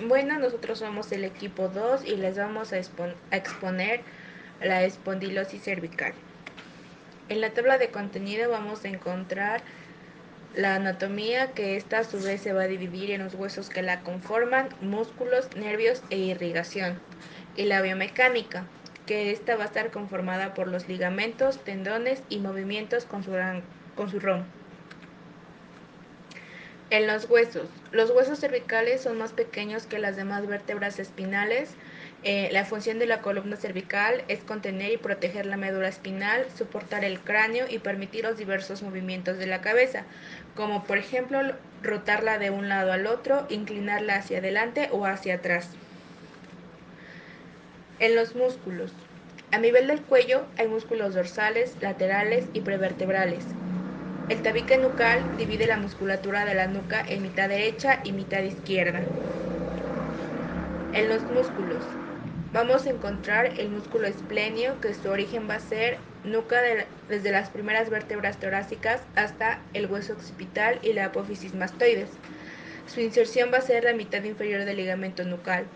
Bueno, nosotros somos el equipo 2 y les vamos a exponer la espondilosis cervical. En la tabla de contenido vamos a encontrar la anatomía, que esta a su vez se va a dividir en los huesos que la conforman, músculos, nervios e irrigación. Y la biomecánica, que esta va a estar conformada por los ligamentos, tendones y movimientos con su ROM. En los huesos cervicales son más pequeños que las demás vértebras espinales. La función de la columna cervical es contener y proteger la médula espinal, soportar el cráneo y permitir los diversos movimientos de la cabeza, como por ejemplo rotarla de un lado al otro, inclinarla hacia adelante o hacia atrás. En los músculos. A nivel del cuello hay músculos dorsales, laterales y prevertebrales. El tabique nucal divide la musculatura de la nuca en mitad derecha y mitad izquierda. En los músculos vamos a encontrar el músculo esplenio, que su origen va a ser nuca desde las primeras vértebras torácicas hasta el hueso occipital y la apófisis mastoides. Su inserción va a ser la mitad inferior del ligamento nucal.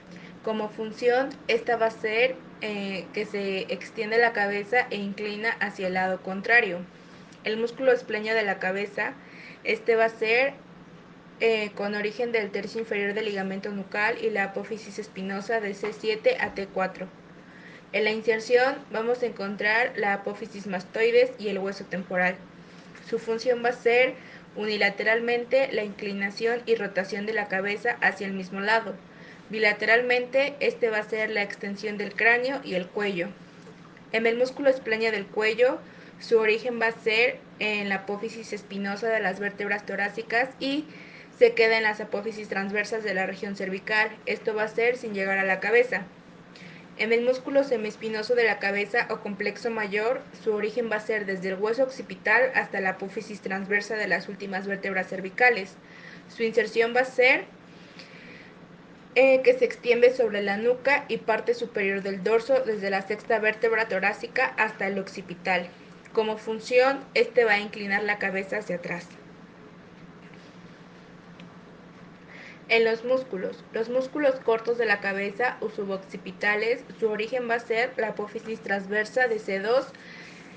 Como función, esta va a ser que se extiende la cabeza e inclina hacia el lado contrario. El músculo esplenio de la cabeza, este va a ser con origen del tercio inferior del ligamento nucal y la apófisis espinosa de C7 a T4. En la inserción vamos a encontrar la apófisis mastoides y el hueso temporal. Su función va a ser unilateralmente la inclinación y rotación de la cabeza hacia el mismo lado. Bilateralmente, este va a ser la extensión del cráneo y el cuello. En el músculo esplenio del cuello, su origen va a ser en la apófisis espinosa de las vértebras torácicas y se queda en las apófisis transversas de la región cervical. Esto va a ser sin llegar a la cabeza. En el músculo semiespinoso de la cabeza o complexo mayor, su origen va a ser desde el hueso occipital hasta la apófisis transversa de las últimas vértebras cervicales. Su inserción va a ser que se extiende sobre la nuca y parte superior del dorso desde la sexta vértebra torácica hasta el occipital. Como función, este va a inclinar la cabeza hacia atrás. En los músculos cortos de la cabeza o suboccipitales, su origen va a ser la apófisis transversa de C2.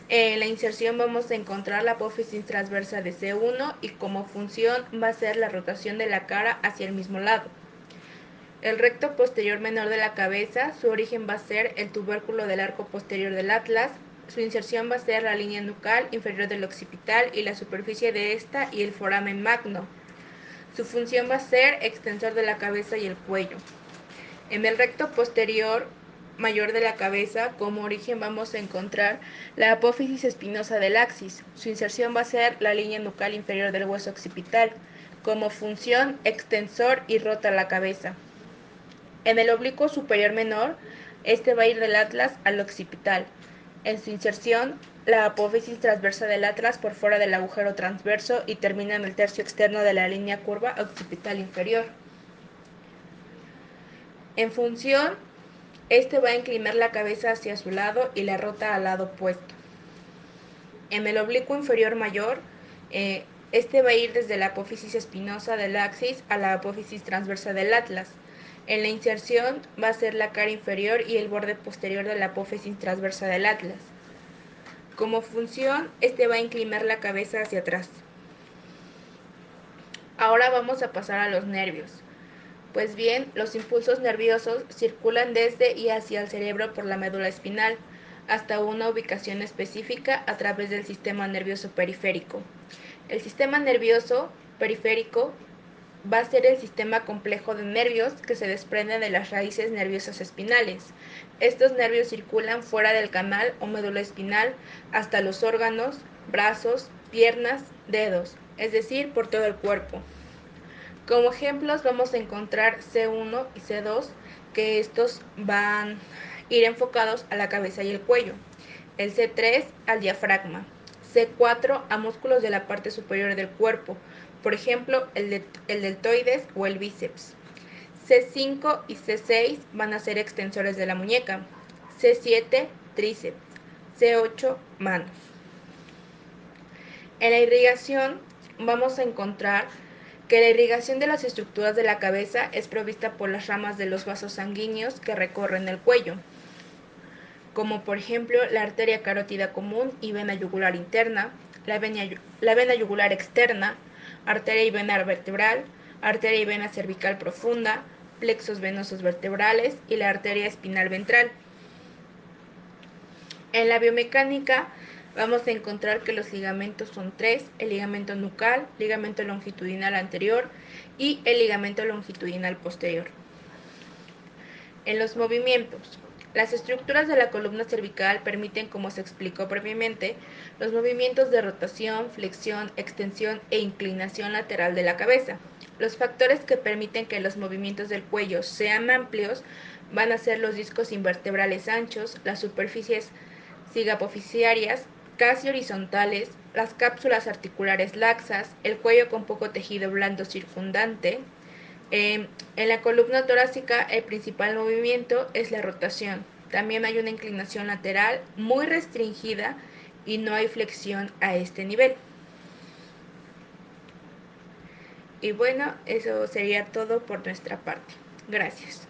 En la inserción vamos a encontrar la apófisis transversa de C1 y como función va a ser la rotación de la cara hacia el mismo lado. El recto posterior menor de la cabeza, su origen va a ser el tubérculo del arco posterior del atlas. Su inserción va a ser la línea nucal inferior del occipital y la superficie de esta y el foramen magno. Su función va a ser extensor de la cabeza y el cuello. En el recto posterior mayor de la cabeza, como origen vamos a encontrar la apófisis espinosa del axis. Su inserción va a ser la línea nucal inferior del hueso occipital. Como función, extensor y rota la cabeza. En el oblicuo superior menor, este va a ir del atlas al occipital. En su inserción, la apófisis transversa del atlas por fuera del agujero transverso y termina en el tercio externo de la línea curva occipital inferior. En función, este va a inclinar la cabeza hacia su lado y la rota al lado opuesto. En el oblicuo inferior mayor, este va a ir desde la apófisis espinosa del axis a la apófisis transversa del atlas. En la inserción va a ser la cara inferior y el borde posterior de la apófisis transversa del atlas. Como función, este va a inclinar la cabeza hacia atrás. Ahora vamos a pasar a los nervios. Pues bien, los impulsos nerviosos circulan desde y hacia el cerebro por la médula espinal hasta una ubicación específica a través del sistema nervioso periférico. El sistema nervioso periférico va a ser el sistema complejo de nervios que se desprenden de las raíces nerviosas espinales. Estos nervios circulan fuera del canal o médula espinal hasta los órganos, brazos, piernas, dedos, es decir, por todo el cuerpo. Como ejemplos vamos a encontrar C1 y C2, que estos van a ir enfocados a la cabeza y el cuello. El C3 al diafragma. C4 a músculos de la parte superior del cuerpo, por ejemplo el deltoides o el bíceps. C5 y C6 van a ser extensores de la muñeca. C7 tríceps. C8 manos. En la irrigación vamos a encontrar Que la irrigación de las estructuras de la cabeza es provista por las ramas de los vasos sanguíneos que recorren el cuello, como por ejemplo la arteria carótida común y vena yugular interna, la vena yugular externa, arteria y vena vertebral, arteria y vena cervical profunda, plexos venosos vertebrales y la arteria espinal ventral. En la biomecánica vamos a encontrar que los ligamentos son tres: el ligamento nucal, ligamento longitudinal anterior y el ligamento longitudinal posterior. En los movimientos, las estructuras de la columna cervical permiten, como se explicó previamente, los movimientos de rotación, flexión, extensión e inclinación lateral de la cabeza. Los factores que permiten que los movimientos del cuello sean amplios van a ser los discos invertebrales anchos, las superficies cigapoficiarias casi horizontales, las cápsulas articulares laxas, el cuello con poco tejido blando circundante. En la columna torácica el principal movimiento es la rotación. También hay una inclinación lateral muy restringida y no hay flexión a este nivel. Y bueno, eso sería todo por nuestra parte. Gracias.